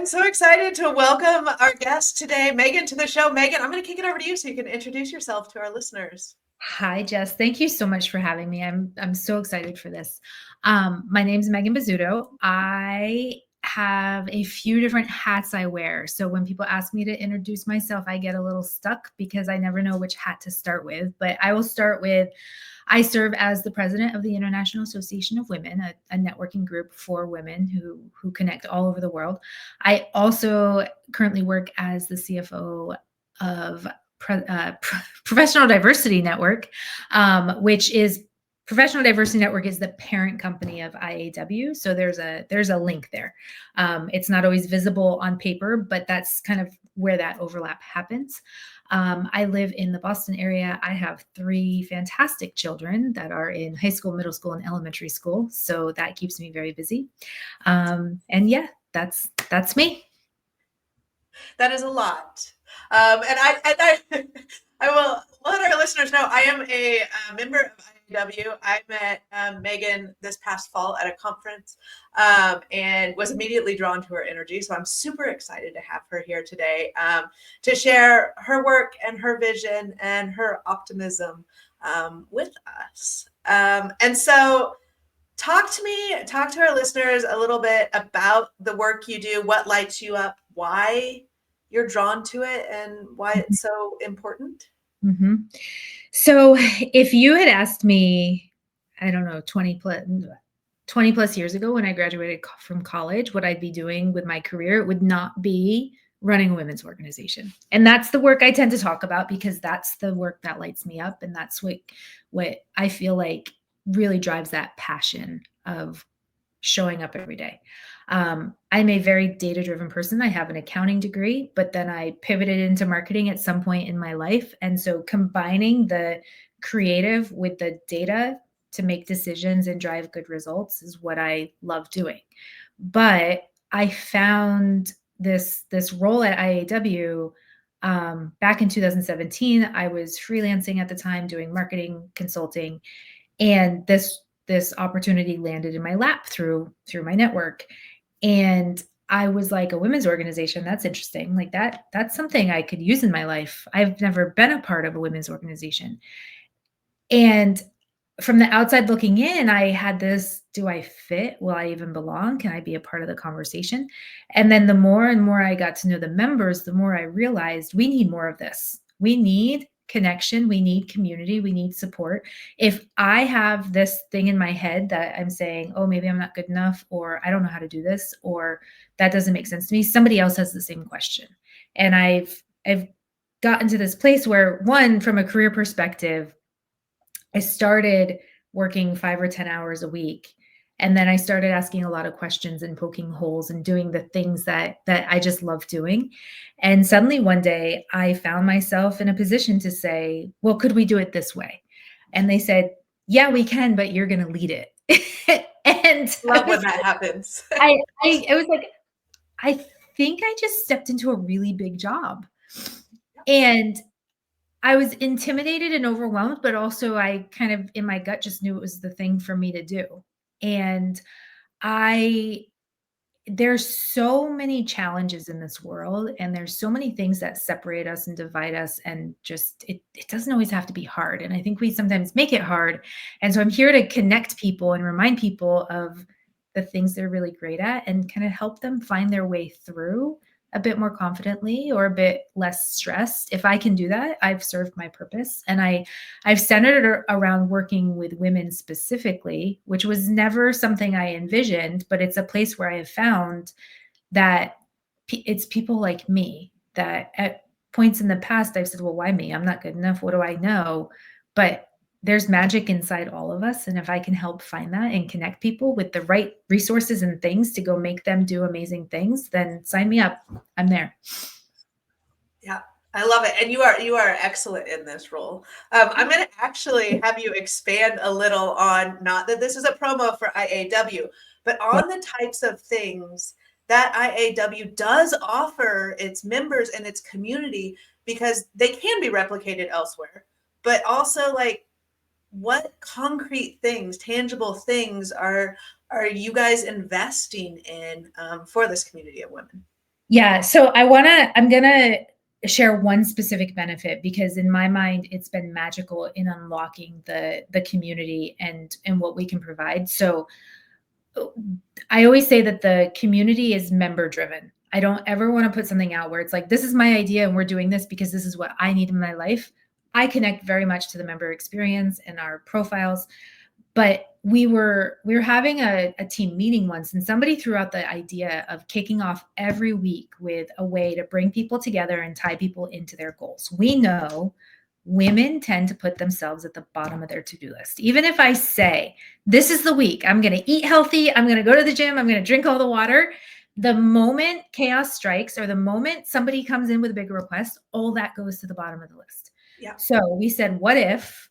I'm so excited to welcome our guest today, Megan, to the show. Megan, I'm going to kick it over to you so you can introduce yourself to our listeners. Hi, Jess. Thank you so much for having me. I'm so excited for this. My name's Megan Bozzuto. I have a few different hats I wear. So when people ask me to introduce myself, I get a little stuck because I never know which hat to start with. But I will start with I serve as the president of the International Association of Women, a networking group for women who connect all over the world. I also currently work as the CFO of Professional Diversity Network, which is Professional Diversity Network is the parent company of IAW. So there's a link there. It's not always visible on paper, but that's kind of where that overlap happens. I live in the Boston area. I have 3 fantastic children that are in high school, middle school, and elementary school. So that keeps me very busy. And yeah, that's me. That is a lot. I will let our listeners know I am a member of IAW. I met Megan this past fall at a conference and was immediately drawn to her energy. So I'm super excited to have her here today to share her work and her vision and her optimism with us. And so talk to our listeners a little bit about the work you do, what lights you up, why you're drawn to it, and why it's so important. Mm-hmm. So if you had asked me, I don't know, 20 plus years ago when I graduated from college, what I'd be doing with my career, it would not be running a women's organization. And that's the work I tend to talk about because that's the work that lights me up. And that's what I feel like really drives that passion of showing up every day. I'm a very data-driven person. I have an accounting degree, but then I pivoted into marketing at some point in my life. And so combining the creative with the data to make decisions and drive good results is what I love doing. But I found this role at IAW back in 2017. I was freelancing at the time doing marketing consulting, and this opportunity landed in my lap through my network. And I was like, a women's organization, that's interesting. Like that's something I could use in my life. I've never been a part of a women's organization. And from the outside looking in, I had this, do I fit? Will I even belong? Can I be a part of the conversation? And then the more and more I got to know the members, the more I realized we need more of this. We need connection. We need community. We need support. If I have this thing in my head that I'm saying, oh, maybe I'm not good enough, or I don't know how to do this, or that doesn't make sense to me, somebody else has the same question. And I've gotten to this place where, one, from a career perspective, I started working 5 or 10 hours a week. And then I started asking a lot of questions and poking holes and doing the things that I just love doing. And suddenly one day I found myself in a position to say, well, could we do it this way? And they said, yeah, we can, but you're going to lead it. And Love when that happens. I was like, I think I just stepped into a really big job. And I was intimidated and overwhelmed, but also I kind of in my gut just knew it was the thing for me to do. And I there's so many challenges in this world, and there's so many things that separate us and divide us, and just it doesn't always have to be hard. And I think we sometimes make it hard. And so I'm here to connect people and remind people of the things they're really great at and kind of help them find their way through a bit more confidently or a bit less stressed. If I can do that, I've served my purpose. And I've centered it around working with women specifically, which was never something I envisioned, but it's a place where I have found that it's people like me that at points in the past I've said, well, why me? I'm not good enough. What do I know? But there's magic inside all of us. And if I can help find that and connect people with the right resources and things to go make them do amazing things, then sign me up. I'm there. Yeah, I love it. And you are excellent in this role. I'm going to actually have you expand a little on, not that this is a promo for IAW, but on the types of things that IAW does offer its members and its community, because they can be replicated elsewhere, but also like, what concrete things, tangible things are you guys investing in for this community of women? Yeah. So I'm going to share one specific benefit because in my mind, it's been magical in unlocking the community and what we can provide. So I always say that the community is member driven. I don't ever want to put something out where it's like, this is my idea and we're doing this because this is what I need in my life. I connect very much to the member experience and our profiles. But we were having a team meeting once, and somebody threw out the idea of kicking off every week with a way to bring people together and tie people into their goals. We know women tend to put themselves at the bottom of their to-do list. Even if I say, this is the week, I'm going to eat healthy, I'm going to go to the gym, I'm going to drink all the water, the moment chaos strikes or the moment somebody comes in with a big request, all that goes to the bottom of the list. Yeah. So we said, what if,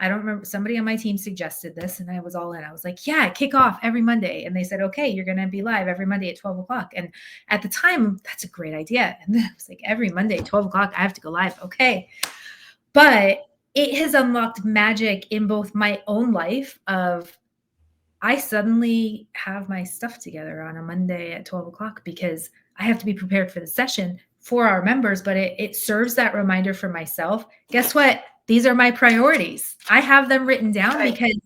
I don't remember, somebody on my team suggested this and I was all in. I was like, yeah, kick off every Monday. And they said, okay, you're going to be live every Monday at 12 o'clock. And at the time, that's a great idea. And then I was like, every Monday at 12 o'clock, I have to go live. Okay. But it has unlocked magic in both my own life of I suddenly have my stuff together on a Monday at 12 o'clock because I have to be prepared for the session for our members, but it serves that reminder for myself. Guess what? These are my priorities. I have them written down because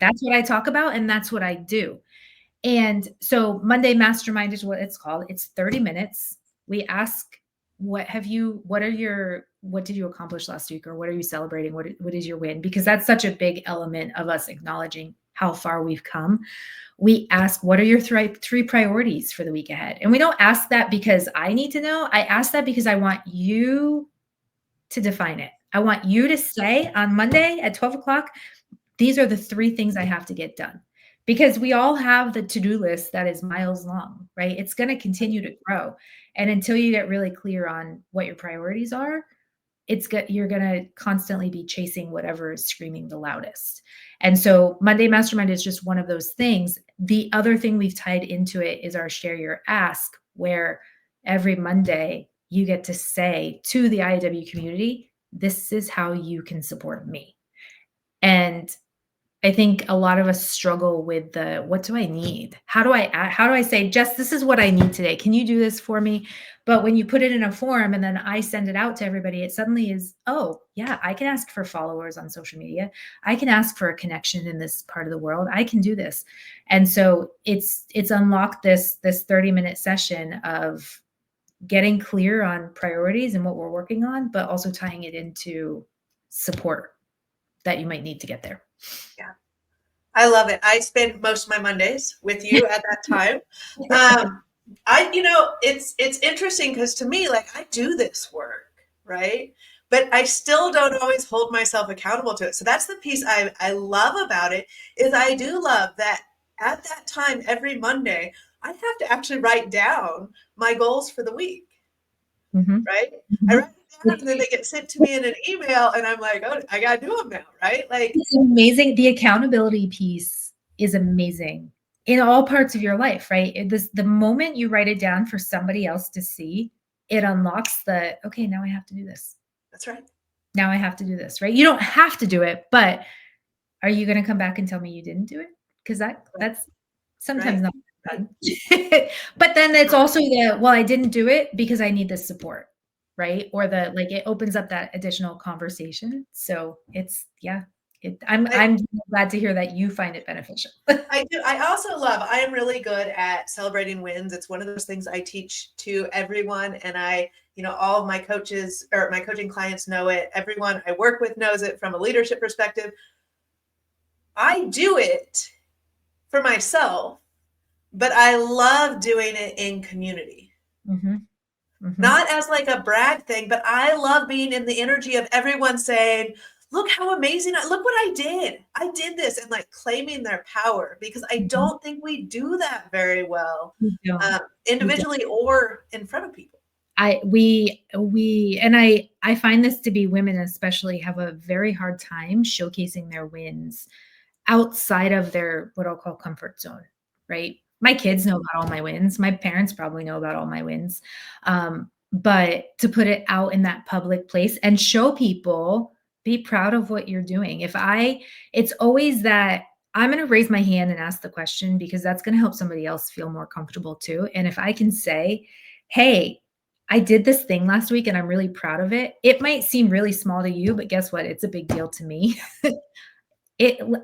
that's what I talk about and that's what I do. And so Monday Mastermind is what it's called. It's 30 minutes. We ask, what did you accomplish last week? Or what are you celebrating? What is your win? Because that's such a big element of us acknowledging how far we've come. We ask, what are your three priorities for the week ahead? And we don't ask that because I need to know. I ask that because I want you to define it. I want you to say on Monday at 12 o'clock, these are the 3 things I have to get done. Because we all have the to-do list that is miles long, right? It's going to continue to grow. And until you get really clear on what your priorities are, you're going to constantly be chasing whatever is screaming the loudest. And so Monday Mastermind is just one of those things. The other thing we've tied into it is our Share Your Ask, where every Monday you get to say to the IAW community, this is how you can support me. And I think a lot of us struggle with what do I need? How do I say, Jess, this is what I need today. Can you do this for me? But when you put it in a form and then I send it out to everybody, it suddenly is, oh yeah, I can ask for followers on social media. I can ask for a connection in this part of the world. I can do this. And so it's unlocked this 30-minute session of getting clear on priorities and what we're working on, but also tying it into support that you might need to get there. Yeah. I love it. I spend most of my Mondays with you at that time. It's interesting because to me, like I do this work, right? But I still don't always hold myself accountable to it. So that's the piece I love about it is I do love that at that time every Monday, I have to actually write down my goals for the week. Mm-hmm. Right? I write it down and then they get sent to me in an email and I'm like, oh, I gotta do them now, right? Like it's amazing. The accountability piece is amazing in all parts of your life, right? The moment you write it down for somebody else to see, it unlocks okay, now I have to do this. That's right. Now I have to do this, right? You don't have to do it, but are you going to come back and tell me you didn't do it? Because that's sometimes not fun. But then it's also I didn't do it because I need this support, right? Or it opens up that additional conversation. So I'm glad to hear that you find it beneficial. I do. I am really good at celebrating wins. It's one of those things I teach to everyone. And all of my coaches or my coaching clients know it. Everyone I work with knows it from a leadership perspective. I do it for myself, but I love doing it in community. Mm-hmm. Mm-hmm. Not as like a brag thing, but I love being in the energy of everyone saying, look how amazing, look what I did. I did this, and like claiming their power, because I don't think we do that very well, individually or in front of people. I find this to be women especially have a very hard time showcasing their wins outside of their what I'll call comfort zone, right? My kids know about all my wins. My parents probably know about all my wins. But to put it out in that public place and show people, be proud of what you're doing. It's always that I'm going to raise my hand and ask the question because that's going to help somebody else feel more comfortable too. And if I can say, hey, I did this thing last week and I'm really proud of it. It might seem really small to you, but guess what? It's a big deal to me.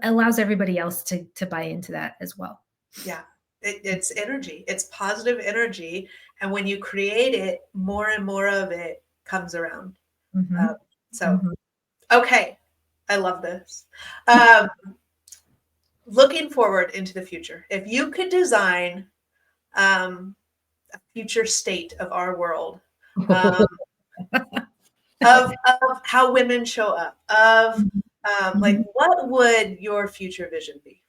Allows everybody else to buy into that as well. Yeah. It's energy. It's positive energy. And when you create it, more and more of it comes around. Mhm. So, Mhm. okay. I love this. Um, Looking forward into the future, if you could design a future state of our world, um, of how women show up, of like, Mhm. what would your future vision be?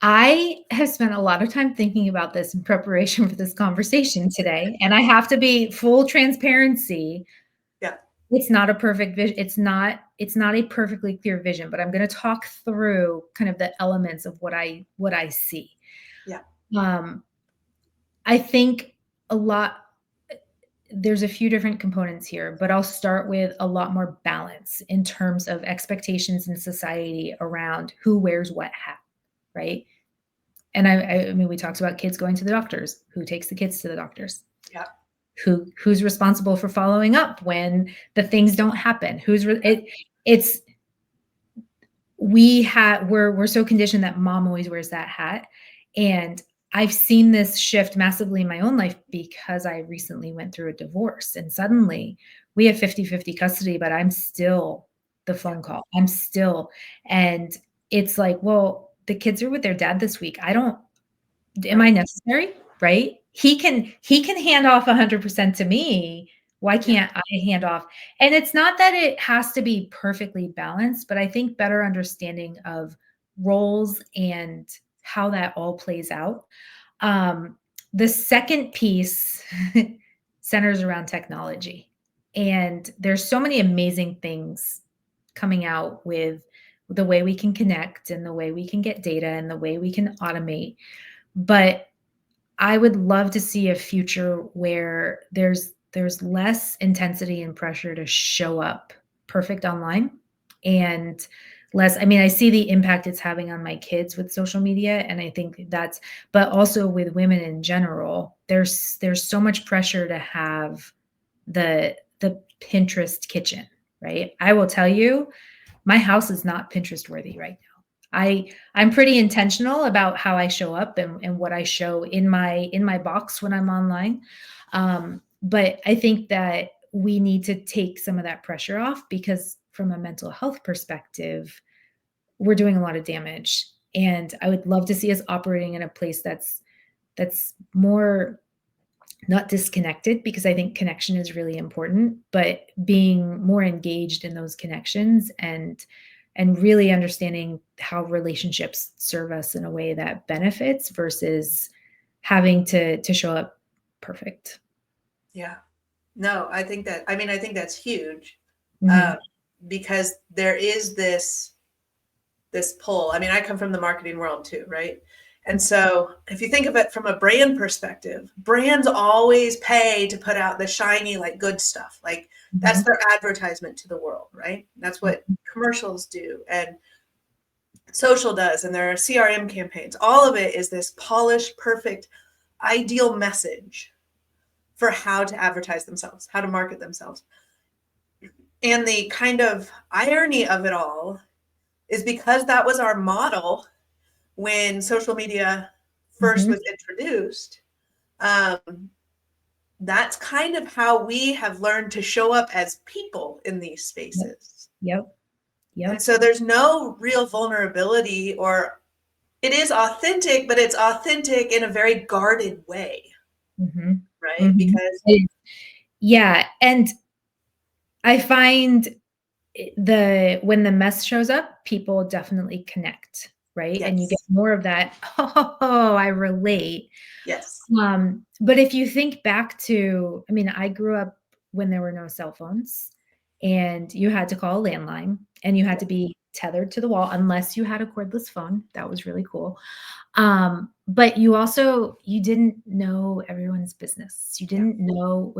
I have spent a lot of time thinking about this in preparation for this conversation today, and I have to be full transparency. Yeah. It's not a perfect vision. It's not a perfectly clear vision, but I'm gonna talk through kind of the elements of what I see. Yeah. Um, I think a lot there's a few different components here, but I'll start with a lot more balance in terms of expectations in society around who wears what hat, right? And I mean, we talked about kids going to the doctors. Who takes the kids to the doctors? Yeah. Who's responsible for following up when the things don't happen? It's we're so conditioned that mom always wears that hat. And I've seen this shift massively in my own life because I recently went through a divorce and suddenly we have 50-50 custody, but I'm still the Yeah. phone call. I'm still, and it's like, well, the kids are with their dad this week. I don't Am I Right. necessary? Right? He can hand off 100% to me. Why Yeah. can't I hand off? And it's not that it has to be perfectly balanced, but I think better understanding of roles and how that all plays out. Um, the second piece centers around technology. And there's so many amazing things coming out with the way we can connect and the way we can get data and the way we can automate, but I would love to see a future where there's less intensity and pressure to show up perfect online and less. I mean, I see the impact it's having on my kids with social media, and I think that's, but also with women in general, there's so much pressure to have the Pinterest kitchen, right? I will tell you, my house is not Pinterest worthy right now. I'm pretty intentional about how I show up and what I show in my box when I'm online. But I think that we need to take some of that pressure off because from a mental health perspective, we're doing a lot of damage. And I would love to see us operating in a place that's more not disconnected, because I think connection is really important, but being more engaged in those connections and really understanding how relationships serve us in a way that benefits versus having to show up perfect. Yeah. No, I think that's huge, uh, Mhm. because there is this pull. I mean, I come from the marketing world too, right? And so if you think of it from a brand perspective, brands always pay to put out the shiny, like good stuff. Like that's Mhm. their advertisement to the world, right? That's what Mhm. commercials do and social does, and there are CRM campaigns. All of it is this polished, perfect, ideal message for how to advertise themselves, how to market themselves. And the kind of irony of it all is because that was our model when social media first Mhm. was introduced, um, that's kind of how we have learned to show up as people in these Yep. spaces. Yep. And Yep. so there's no real vulnerability, or it is authentic, but it's authentic in a very guarded way, Mhm. right? Mhm. Because, Yeah, and I find the when the mess shows up, people definitely connect, right? And you get yes, more of that, "Oh, I relate." yes, But if you think back to, I mean, I grew up when there were no cell phones, and you had to call a landline, and you had yeah, to be tethered to the wall unless you had a cordless phone. That was really cool. But you didn't know everyone's business. You yeah, didn't know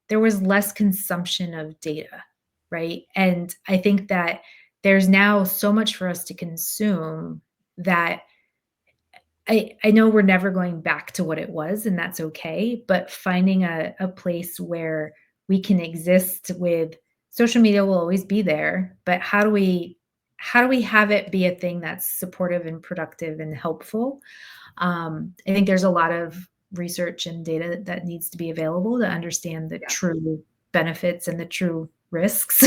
there was less consumption of data, right? And I think that there's now so much for us to consume that I know we're never going back to what it was, and that's okay, but finding a place where we can exist with social media will always be there, but how do we have it be a thing that's supportive and productive and helpful? I think there's a lot of research and data that needs to be available to understand the Yeah. true benefits and the true risks.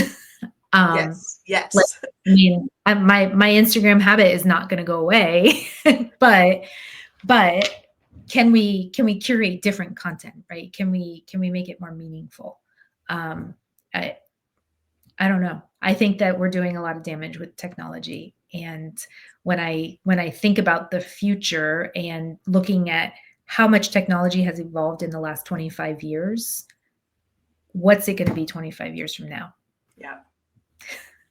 um, Yes. like, Yes. I mean, my Instagram habit is not going to go away, but can we curate different content, right? Can we make it more meaningful? Um, I I don't know. I think that we're doing a lot of damage with technology, and when I think about the future and looking at how much technology has evolved in the last 25 years, what's it going to be 25 years from now? Yeah.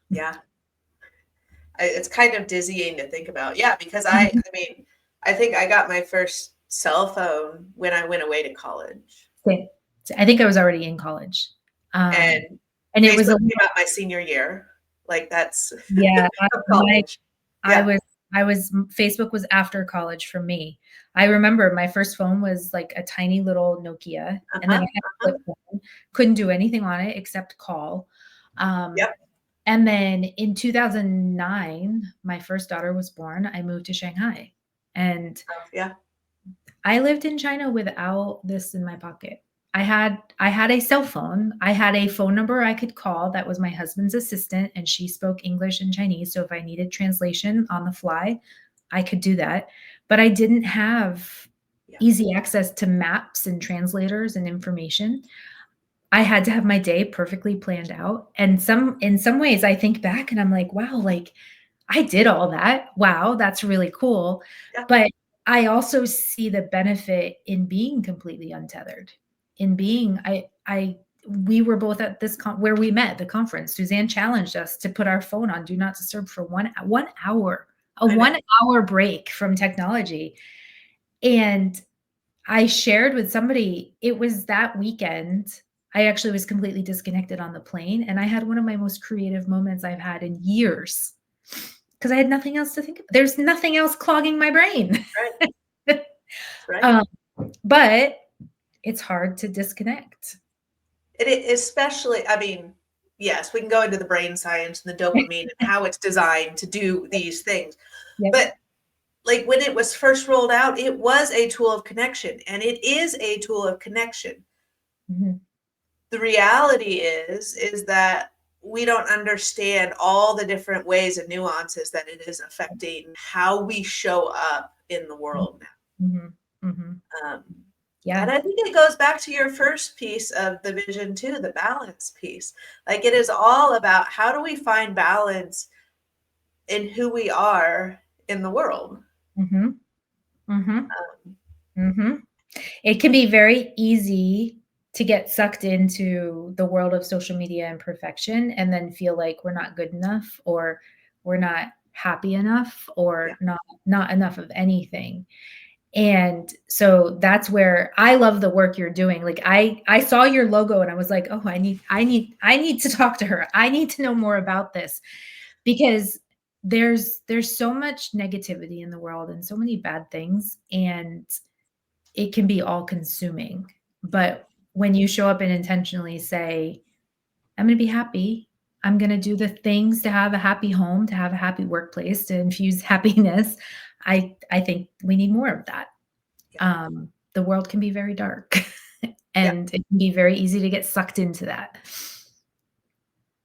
Yeah. It's kind of dizzying to think about. Yeah, because I mean, I think I got my first cell phone when I went away to college, Same. I think I was already in college. Um, and and it was Facebook a came out my senior year. Like that's yeah, of my college. I Yeah. was I was Facebook was after college for me. I remember my first phone was like a tiny little Nokia, and then Uh-huh. I had a Uh-huh. flip phone. Couldn't do anything on it except call. Um, Yep. and then in 2009, my first daughter was born. I moved to Shanghai, and Oh, yeah. I lived in China without this in my pocket. I had a cell phone. I had a phone number I could call that was my husband's assistant, and she spoke English and Chinese, so if I needed translation on the fly, I could do that. But I didn't have Yeah. easy access to maps and translators and information. I had to have my day perfectly planned out. And in some ways I think back and I'm like, wow, like I did all that. Wow, that's really cool. Yeah. But I also see the benefit in being completely untethered. In being I we were both at this where we met, the conference. Suzanne challenged us to put our phone on do not disturb for 1 hour, a I know. 1 hour break from technology. And I shared with somebody, it was that weekend. I actually was completely disconnected on the plane, and I had one of my most creative moments I've had in years because I had nothing else to think about. There's nothing else clogging my brain. Right. That's right. um, but it's hard to disconnect. Especially, I mean, yes, we can go into the brain science and the dopamine and how it's designed to do these things. Yep. But like when it was first rolled out, it was a tool of connection, and it is a tool of connection. Mhm. The reality is that we don't understand all the different ways and nuances that it is affecting how we show up in the world Mhm. Mhm. now. And Yeah. I think it goes back to your first piece of the vision too, the balance piece. Like it is all about how do we find balance in who we are in the world. Mhm. Mhm. Um, Mhm. It can be very easy to get sucked into the world of social media and perfection and then feel like we're not good enough or we're not happy enough yeah, or not enough of anything. And so that's where I love the work you're doing. Like I saw your logo and I was like, "Oh, I need to talk to her. I need to know more about this." Because there's so much negativity in the world and so many bad things, and it can be all consuming. yeah, But when you show up and intentionally say, I'm going to be happy, I'm going to do the things to have a happy home, to have a happy workplace, to infuse happiness. I think we need more of that. yeah, The world can be very dark yeah. and it can be very easy to get sucked into that.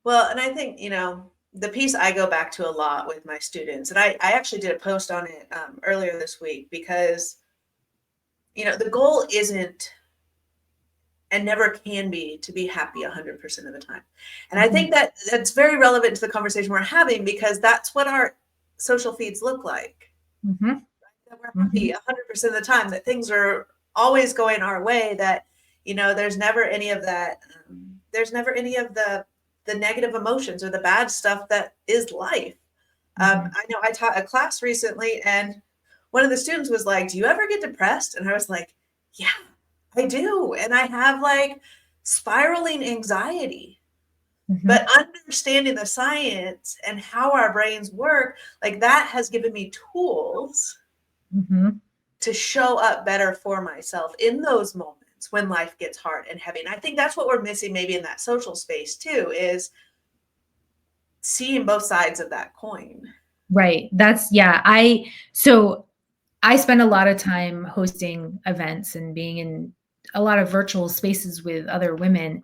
Well, and I think, the piece I go back to a lot with my students, and I actually did a post on it earlier this week because, the goal isn't and never can be to be happy 100% of the time. And I Mhm, think that that's very relevant to the conversation we're having because that's what our social feeds look like. mhm, That we're happy mhm, 100% of the time, that things are always going our way, that, there's never any of that. There's never any of the negative emotions or the bad stuff that is life. mhm, I know I taught a class recently, and one of the students was like, "Do you ever get depressed?" And I was like, "Yeah, I do." And I have like spiraling anxiety. But mhm, understanding the science and how our brains work, like that has given me tools mhm. to show up better for myself in those moments when life gets hard and heavy. And I think that's what we're missing maybe in that social space too, is seeing both sides of that coin. Right. So I spend a lot of time hosting events and being in a lot of virtual spaces with other women.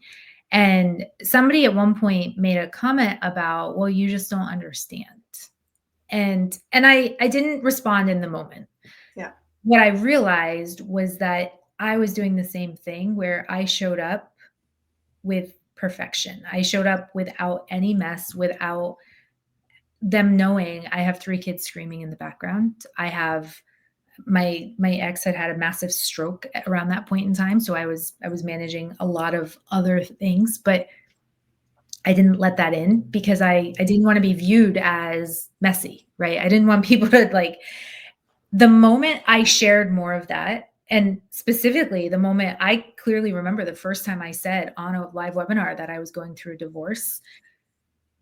And somebody at one point made a comment about, well, you just don't understand. And I didn't respond in the moment. Yeah. What I realized was that I was doing the same thing where I showed up with perfection. I showed up without any mess, without them knowing I have 3 kids screaming in the background. I have my ex had a massive stroke around that point in time, so I was managing a lot of other things, but I didn't let that in because I didn't want to be viewed as messy, right? I didn't want people to like. The moment I shared more of that, and specifically the moment I clearly remember the first time I said on a live webinar that I was going through a divorce,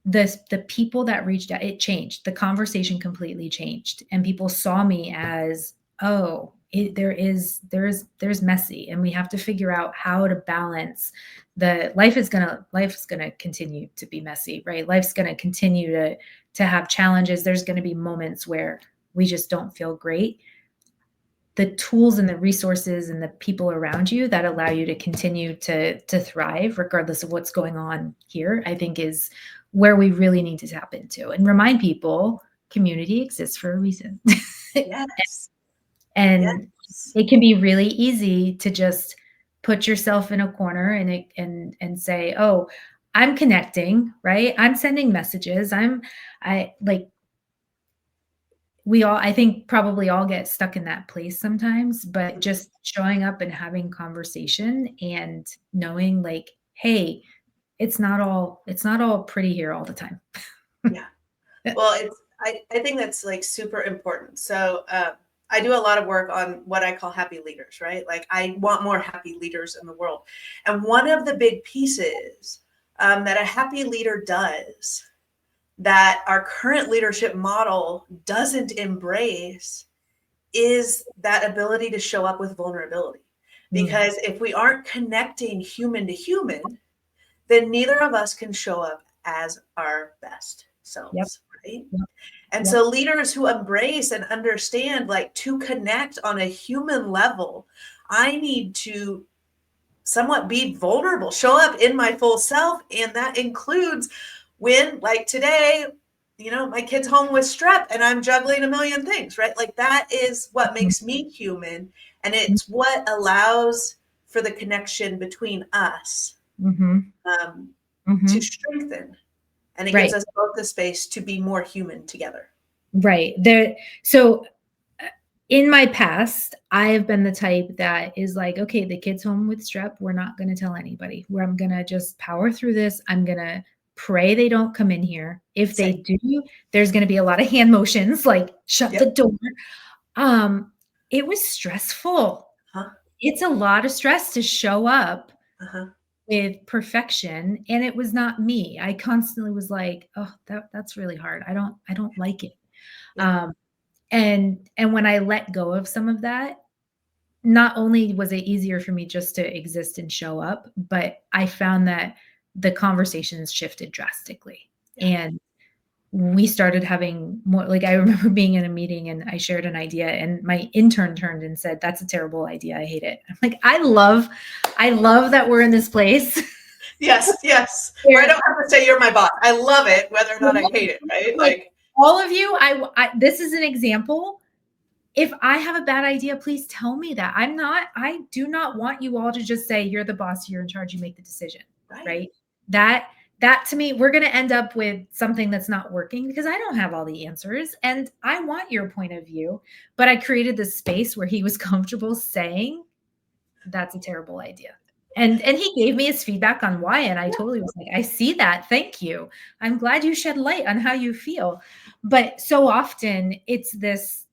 the people that reached out, it changed. The conversation completely changed, and people saw me as, oh, there's messy, and we have to figure out how to balance. The life is gonna continue to be messy, right? Life's gonna continue to have challenges. There's gonna be moments where we just don't feel great. The tools and the resources and the people around you that allow you to continue to thrive regardless of what's going on here, I think is where we really need to tap into and remind people community exists for a reason. Yes. And Yes. it can be really easy to just put yourself in a corner and say, oh, I'm connecting, right? I'm sending messages. I think probably all get stuck in that place sometimes, but just showing up and having conversation and knowing like, hey, it's not all pretty here all the time. Yeah. Well, I think that's like super important. So I do a lot of work on what I call happy leaders, right? Like I want more happy leaders in the world. And one of the big pieces that a happy leader does that our current leadership model doesn't embrace is that ability to show up with vulnerability. Because if we aren't connecting human to human, then neither of us can show up as our best Yep. selves, right? Yep. And Yep. so leaders who embrace and understand, like to connect on a human level, I need to somewhat be vulnerable, show up in my full self. And that includes when, like today, my kid's home with strep and I'm juggling a million things, right? Like that is what makes me human. And it's what allows for the connection between us to strengthen. And it gives us both the space to be more human together. Right. So in my past, I have been the type that is like, okay, the kid's home with strep. We're not going to tell anybody. I'm going to just power through this. I'm going to pray they don't come in here. If they do, there's going to be a lot of hand motions, like shut the door. It was stressful. It's a lot of stress to show up with perfection, and it was not me. I constantly was like, oh, that's really hard. I don't like it. And when I let go of some of that, not only was it easier for me just to exist and show up, but I found that the conversations shifted drastically. And we started having more, like I remember being in a meeting and I shared an idea and my intern turned and said, that's a terrible idea. I hate it. I'm like, I love that we're in this place. Yes. Where I don't have to say you're my boss. I love it, whether or not I hate it, right? Like all of you, this is an example. If I have a bad idea, please tell me that. I do not want you all to just say, you're the boss, you're in charge, you make the decision, right? That to me, we're going to end up with something that's not working because I don't have all the answers and I want your point of view. But I created this space where he was comfortable saying, that's a terrible idea. And he gave me his feedback on why. And I totally was like, I see that. Thank you. I'm glad you shed light on how you feel. But so often it's this,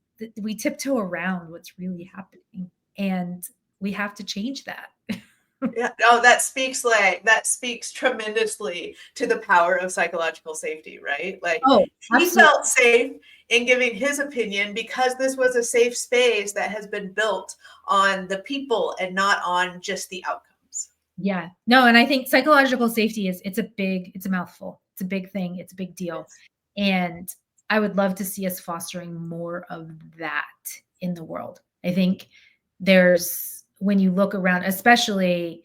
we tiptoe around what's really happening. And we have to change that. Yeah. Oh, that speaks tremendously to the power of psychological safety, right? Like Oh, he absolutely. felt safe in giving his opinion because this was a safe space that has been built on the people and not on just the outcomes. Yeah. No, and I think psychological safety it's a mouthful. It's a big thing. It's a big deal. Yes. And I would love to see us fostering more of that in the world. I think there's when you look around, especially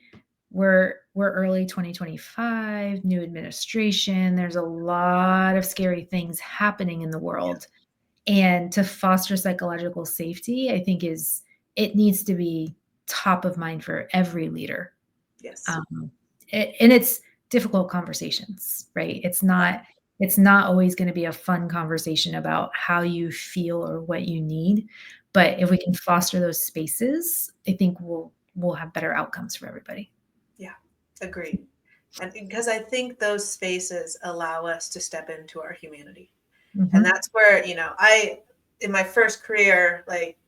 we're early 2025, new administration, there's a lot of scary things happening in the world. And to foster psychological safety, I think it needs to be top of mind for every leader. Yes. Um, and it's difficult conversations, right? It's not always going to be a fun conversation about how you feel or what you need. But if we can foster those spaces, I think we'll have better outcomes for everybody. Yeah. Agreed. And because I think those spaces allow us to step into our humanity. And Mhm. that's where, in my first career, like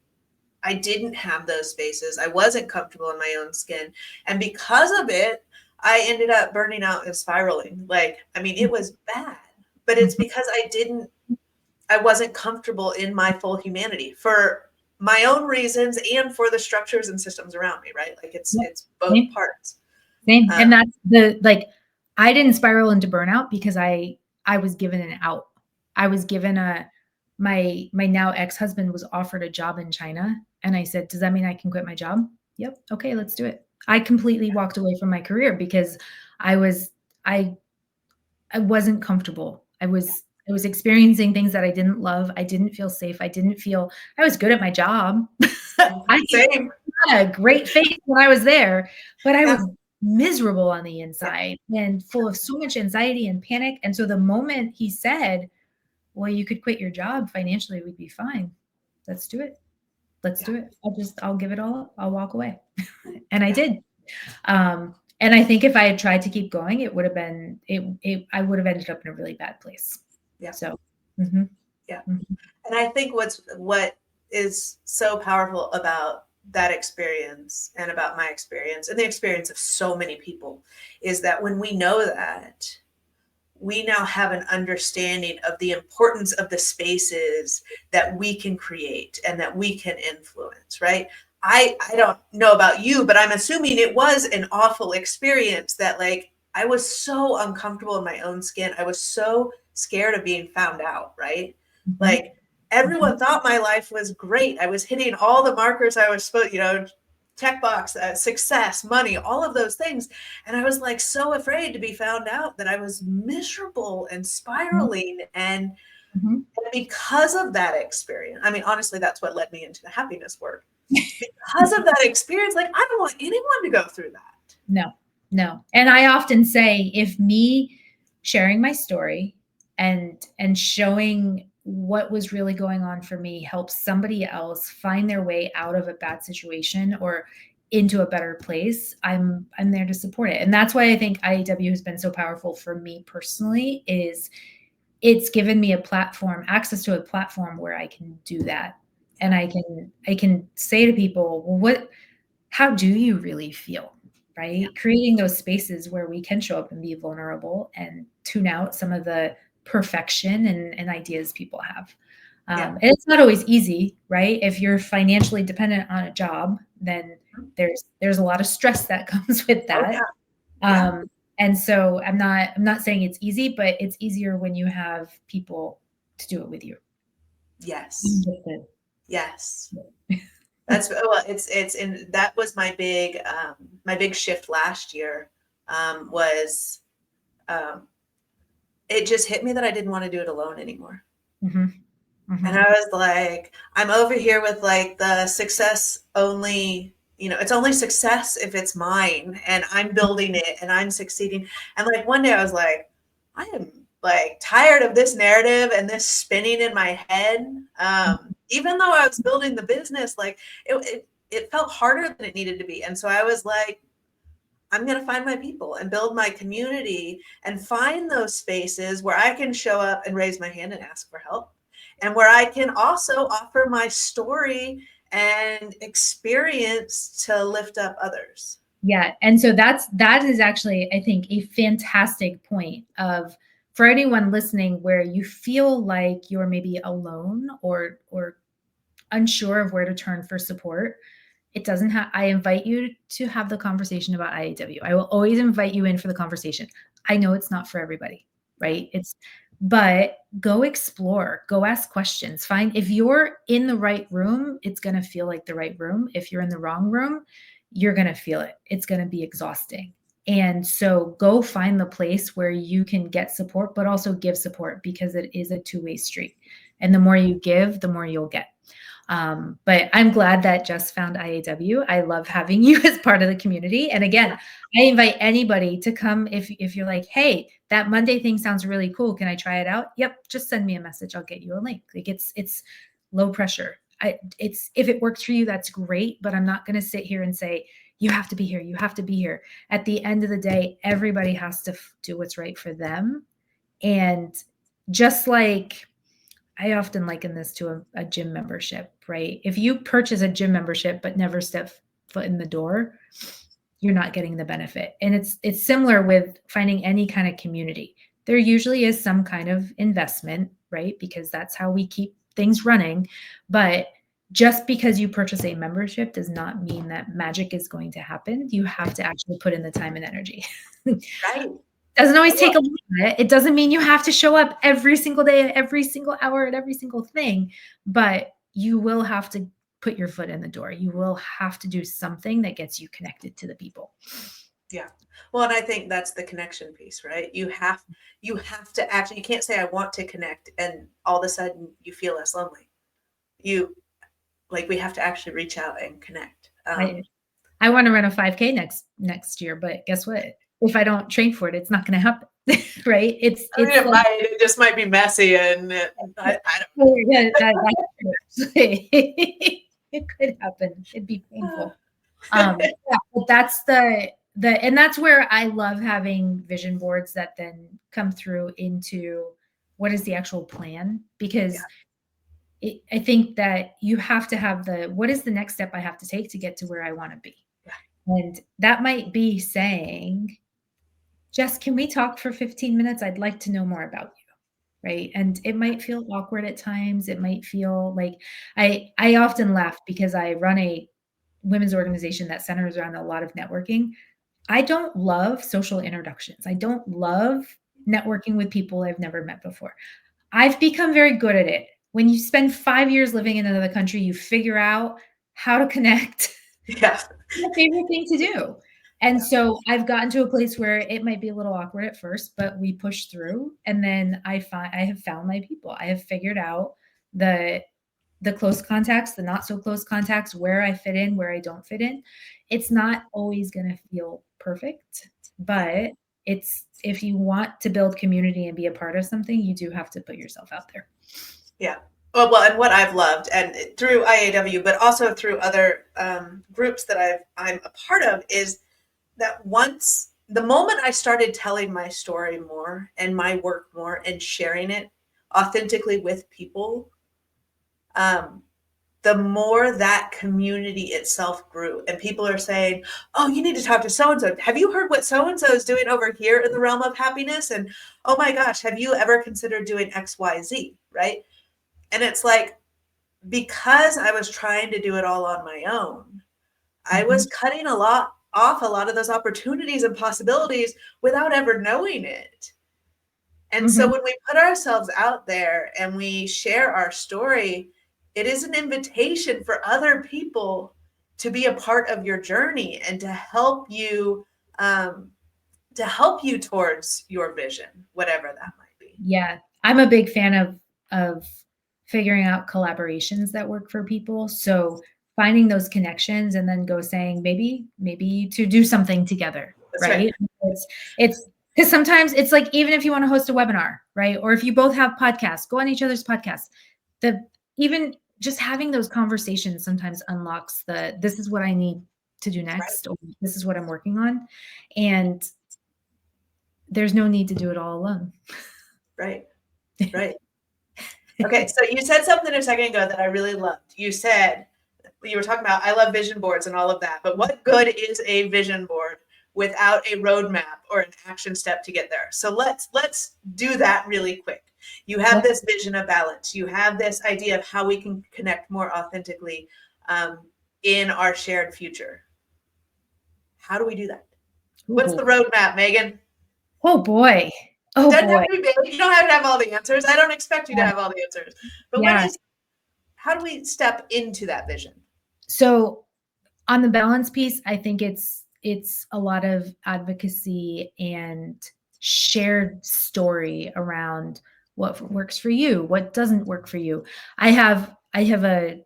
I didn't have those spaces. I wasn't comfortable in my own skin. And because of it, I ended up burning out and spiraling. Like, I mean, it was bad, but it's Mhm. because I wasn't comfortable in my full humanity for my own reasons and for the structures and systems around me, right? Like Yep. it's both Same. parts. Same. Um, And that's the like I didn't spiral into burnout because I was given an out. I was given a my now ex-husband was offered a job in China and I said, "Does that mean I can quit my job?" "Yep. Okay, let's do it." I completely walked away from my career because I was I I wasn't comfortable. I was experiencing things that I didn't love. I didn't feel safe. I was good at my job. I Same. had a great face when I was there, but I Yeah. was miserable on the Yeah. inside and full of so much anxiety and panic. And so the moment he said, "Well, you could quit your job financially, we'd be fine. Let's do it. Let's Yeah. do it. I'll give it all up. I'll walk away." And I Yeah. did. And I think if I had tried to keep going, it would have been I would have ended up in a really bad place. Yeah. So, mhm, Yeah. mhm, And I think what is so powerful about that experience and about my experience and the experience of so many people is that when we know that, we now have an understanding of the importance of the spaces that we can create and that we can influence, right? I don't know about you, but I'm assuming it was an awful experience that like I was so uncomfortable in my own skin. I was so scared of being found out, right? mhm, Like mhm, everyone thought my life was great. I was hitting all the markers I was supposed, checkbox, success, money, all of those things. And I was like so afraid to be found out that I was miserable and mhm, spiraling. And mhm. because of that experience, I mean, honestly, that's what led me into the happiness work. Because of that experience, like I don't want anyone to go through that. No, no. And I often say if me sharing my story and showing what was really going on for me helps somebody else find their way out of a bad situation or into a better place, I'm there to support it. And that's why I think IEW has been so powerful for me personally is it's given me a platform, access to a platform where I can do that. And I can say to people, well, how do you really feel? Yeah, Right? Creating those spaces where we can show up and be vulnerable and tune out some of the perfection and ideas people have. yeah, And it's not always easy, right? If you're financially dependent on a job, then there's a lot of stress that comes with oh that. yeah, yeah, Um, and so I'm not saying it's easy, but it's easier when you have people to do it with you. yes, yes. That's well, it's and that was my big shift last year. Was it just hit me that I didn't want to do it alone anymore. Mhm, And mhm, I was like, I'm over here with like the success only, it's only success if it's mine and I'm building it and I'm succeeding. And like one day I was like, I am like tired of this narrative and this spinning in my head. Even though I was building the business, like it felt harder than it needed to be. And so I was like, I'm going to find my people and build my community and find those spaces where I can show up and raise my hand and ask for help, and where I can also offer my story and experience to lift up others. Yeah. And so that is actually, I think, a fantastic point of for anyone listening where you feel like you're maybe alone or unsure of where to turn for support. It doesn't have, I invite you to have the conversation about IAW. I will always invite you in for the conversation. I know it's not for everybody, right? But go explore, go ask questions. Find, if you're in the right room, it's going to feel like the right room. If you're in the wrong room, you're going to feel it. It's going to be exhausting. And so go find the place where you can get support, but also give support, because it is a two-way street. And the more you give, the more you'll get. But I'm glad that Jess found IAW. I love having you as part of the community. And again, I invite anybody to come if you're like, hey, that Monday thing sounds really cool. Can I try it out? Yep. Just send me a message. I'll get you a link. Like it's low pressure. It's if it works for you, that's great. But I'm not going to sit here and say, you have to be here. You have to be here. At the end of the day, everybody has to do what's right for them. And just like, I often liken this to a gym membership, right? If you purchase a gym membership but never step foot in the door, you're not getting the benefit. And it's similar with finding any kind of community. There usually is some kind of investment, right? Because that's how we keep things running. But just because you purchase a membership does not mean that magic is going to happen. You have to actually put in the time and energy. Right. Doesn't always take a minute. It doesn't mean you have to show up every single day, every single hour, at every single thing, but you will have to put your foot in the door. You will have to do something that gets you connected to the people. Yeah. Well, and I think that's the connection piece, right? You have to actually, you can't say I want to connect and all of a sudden you feel less lonely. We have to actually reach out and connect. I want to run a 5K next year, but guess what? If I don't train for it, it's not going to happen. Right? It just might be messy, and I don't know. It could happen. It'd be painful. Yeah, but that's and that's where I love having vision boards that then come through into what is the actual plan, because I think that you have to have what is the next step I have to take to get to where I want to be. And that might be saying, Jess, can we talk for 15 minutes? I'd like to know more about you. Right. And it might feel awkward at times. It might feel like I often laugh because I run a women's organization that centers around a lot of networking. I don't love social introductions. I don't love networking with people I've never met before. I've become very good at it. When you spend 5 years living in another country, you figure out how to connect. Yeah. It's my favorite thing to do. And so I've gotten to a place where it might be a little awkward at first, but we push through. And then I have found my people. I have figured out the close contacts, the not so close contacts, where I fit in, where I don't fit in. It's not always going to feel perfect, but if you want to build community and be a part of something, you do have to put yourself out there. Yeah. Well, and what I've loved, and through IAW, but also through other groups that I'm a part of, is that the moment I started telling my story more and my work more and sharing it authentically with people, the more that community itself grew. And people are saying, oh, you need to talk to so-and-so. Have you heard what so-and-so is doing over here in the realm of happiness? And oh my gosh, have you ever considered doing X, Y, Z? Right. And it's like, because I was trying to do it all on my own, I was cutting off a lot of those opportunities and possibilities without ever knowing it. And so when we put ourselves out there and we share our story, it is an invitation for other people to be a part of your journey and to help you towards your vision, whatever that might be. Yeah, I'm a big fan of figuring out collaborations that work for people. So finding those connections and then saying maybe to do something together. That's right? It's because sometimes it's like, even if you want to host a webinar, right? Or if you both have podcasts, go on each other's podcasts. Even just having those conversations sometimes unlocks this is what I need to do next, or this is what I'm working on. And there's no need to do it all alone. Right. Okay. So you said something a second ago that I really loved. You said you were talking about, I love vision boards and all of that, but what good is a vision board without a roadmap or an action step to get there? So let's do that really quick. You have this vision of balance. You have this idea of how we can connect more authentically in our shared future. How do we do that? What's the roadmap, Megan? Oh boy. Oh Doesn't boy. have to be big. You don't have to have all the answers. I don't expect you to have all the answers. But how do we step into that vision? So on the balance piece, I think it's a lot of advocacy and shared story around what works for you, what doesn't work for you. I have a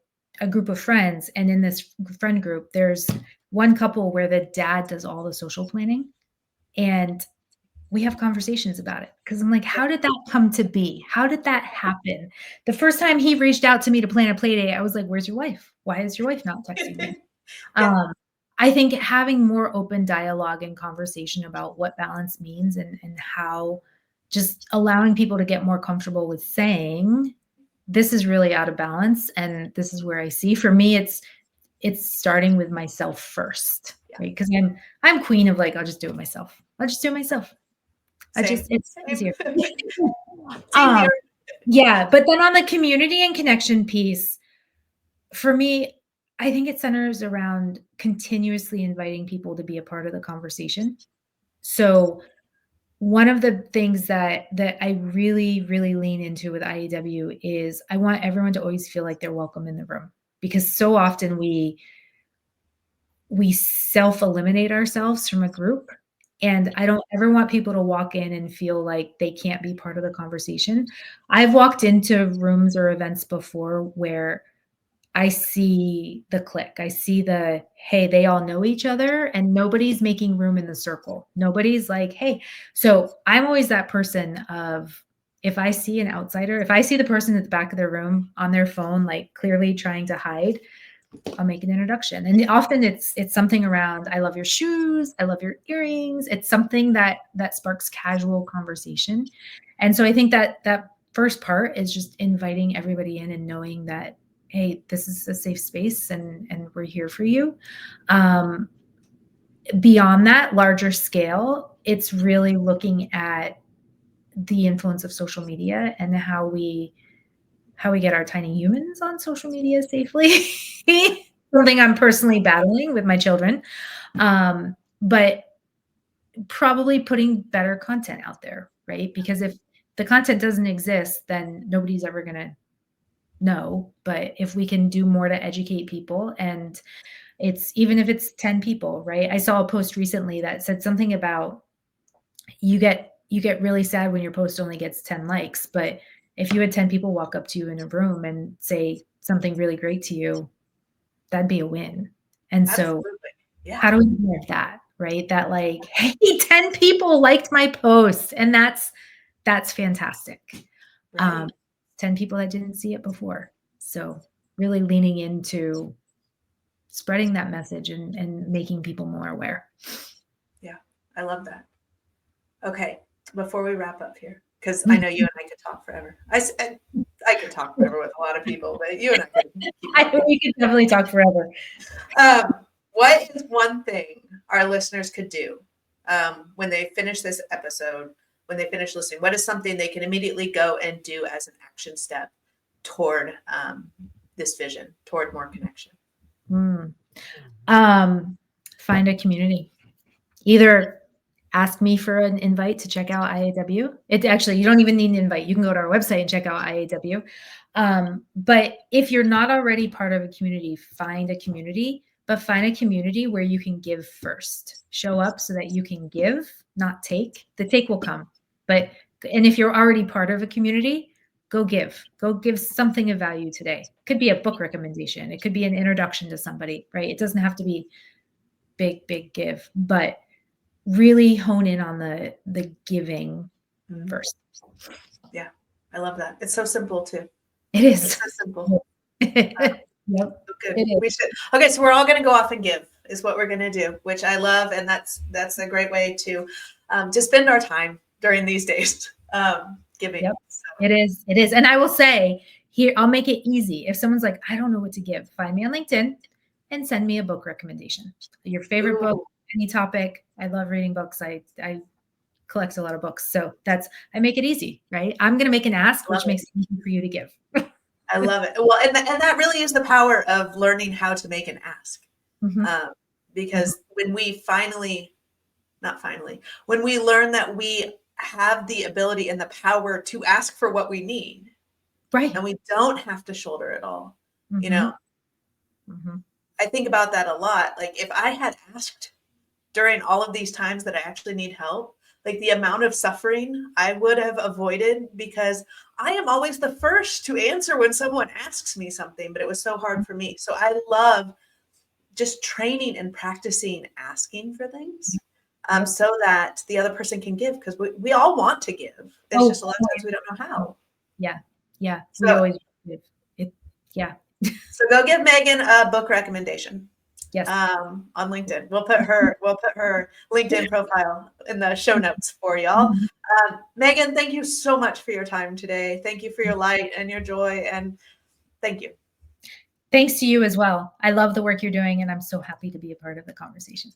group of friends, and in this friend group, there's one couple where the dad does all the social planning, and we have conversations about it because I'm like, how did that come to be? How did that happen? The first time he reached out to me to plan a play date, I was like, where's your wife? Why is your wife not texting me? I think having more open dialogue and conversation about what balance means and how just allowing people to get more comfortable with saying, this is really out of balance. And this is where I see, for me, it's starting with myself first, right? Because I'm queen of like, I'll just do it myself. It's easier. Yeah. But then on the community and connection piece, for me, I think it centers around continuously inviting people to be a part of the conversation. So one of the things that I really, really lean into with IAW is I want everyone to always feel like they're welcome in the room, because so often we self-eliminate ourselves from a group. And I don't ever want people to walk in and feel like they can't be part of the conversation. I've walked into rooms or events before where I see the click. I see hey, they all know each other and nobody's making room in the circle. Nobody's like, hey. So I'm always that person of, if I see an outsider, if I see the person at the back of their room on their phone, like clearly trying to hide, I'll make an introduction. And often it's something around, I love your shoes, I love your earrings. It's something that sparks casual conversation. And so I think that first part is just inviting everybody in and knowing that, hey, this is a safe space and we're here for you. Beyond that, larger scale, it's really looking at the influence of social media and how we get our tiny humans on social media safely. Something I'm personally battling with my children. But probably putting better content out there, right? Because if the content doesn't exist, then nobody's ever going to know. But if we can do more to educate people, and it's even if it's 10 people, right? I saw a post recently that said something about you get really sad when your post only gets 10 likes, but if you had 10 people walk up to you in a room and say something really great to you, that'd be a win. And so how do we do that, right? That like, hey, 10 people liked my post, and that's fantastic. Right. 10 people that didn't see it before. So really leaning into spreading that message and making people more aware. Yeah, I love that. Okay, before we wrap up here, because I know you and I could talk forever. I could talk forever with a lot of people, but you and I could. We could definitely talk forever. What is one thing our listeners could do when they finish this episode, when they finish listening? What is something they can immediately go and do as an action step toward this vision, toward more connection? Find a community. Either ask me for an invite to check out IAW. You don't even need an invite. You can go to our website and check out IAW. But if you're not already part of a community, find a community, but find a community where you can give first. Show up so that you can give, not take. The take will come. And if you're already part of a community, go give something of value today. It could be a book recommendation. It could be an introduction to somebody, right? It doesn't have to be big give, but really hone in on the giving first. Yeah, I love that. It's so simple too. It is. It's so simple. Yep. We should. Okay, so we're all going to go off and give is what we're going to do, which I love, and that's a great way to spend our time during these days giving. Yep. So. It is, and I will say, here, I'll make it easy. If someone's like, I don't know what to give, find me on LinkedIn and send me a book recommendation. Your favorite book, Ooh, any topic. I love reading books. I collect a lot of books. So I make it easy, right? I'm going to make an ask, love which it. makes it easy for you to give. I love it. Well, and that really is the power of learning how to make an ask. Mhm, Um, mhm. because when we finally, not finally, when we learn that we have the ability and the power to ask for what we need, Right. and we don't have to shoulder it all, you know, Mhm, mhm. I think about that a lot. Like if I had asked during all of these times that I actually need help, like the amount of suffering I would have avoided because I am always the first to answer when someone asks me something, but it was so hard for me. So I love just training and practicing asking for things Yep. so that the other person can give because we all want to give. It's just Oh, a lot of times we don't know how. yeah. Yeah. We So, always give it. Yeah. so go give Megan a book recommendation. Yes. On LinkedIn. We'll put her LinkedIn profile in the show notes for y'all. Mhm. Megan, thank you so much for your time today. Thank you for your light and your joy, and thank you. Thanks to you as well. I love the work you're doing, and I'm so happy to be a part of the conversation.